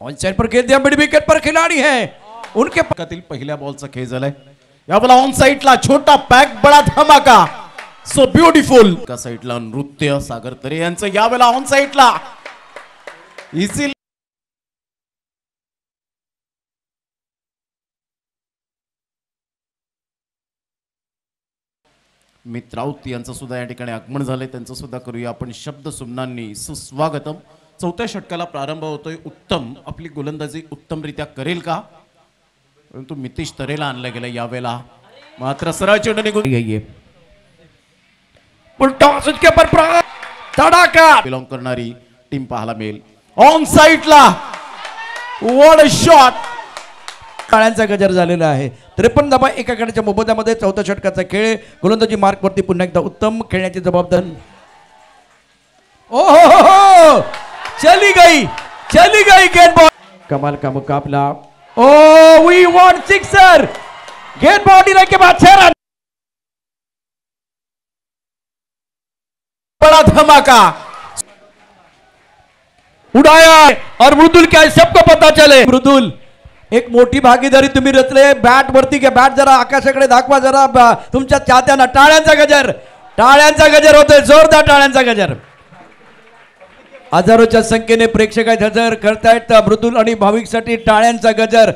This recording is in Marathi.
ऑन साइड पर खेल दिया, मिड विकेट पर खिलाड़ी है उनके पहिल्या बॉलचा खेळ झालाय यावेळेला ऑन साइडला छोटा पॅक बडा धमाका सो ब्युटिफुल का साइडला नृत्य सागर तरे यांचं यावेळेला ऑन साइडला इझी मित्रावत यांचं सुद्धा या ठिकाणी आगमन झालंय त्यांचं सुद्धा करूया आपण शब्द सुमनांनी सुस्वागतम। चौथ्या षटकाला प्रारंभ होतोय उत्तम आपली गोलंदाजी उत्तमरित्या करेल का परंतु मितेश तरेला आणलं गेलं यावेळेला मात्र सरळ चेंडू निघून गई है टॉस उसके ऊपर तड़ाका बिलॉंग करणारी टीम पाहायला मिळेल ऑन साइडला व्हाट अ शॉट टाळ्यांचा गजर झालेला आहे 53 धावा एका गटाच्या मोबदल्यामध्ये चौथ्या षटकाचा खेळ गोलंदाजी मार्क वरती पुन्हा एकदा उत्तम खेळण्याची जबाबदारी ओ हो चली गई गेंद बॉल कमाल का मुकाबला ओ वी वांट सिक्सर गेंद बॉडी के बाद 6 रन बड़ा धमाका उड़ाया और मृदुल क्या सबको पता चले मृदुल एक मोठी भागीदारी तुम्ही रचले बॅट वरती घ्या बॅट जरा आकाशाकडे दाखवा जरा तुमच्या चाहत्यांना टाळ्यांचा गजर होतोय जोरदार टाळ्यांचा गजर हजारोच्या संख्येने प्रेक्षक हजर करतायत मृदुल आणि भाविकसाठी टाळ्यांचा गजर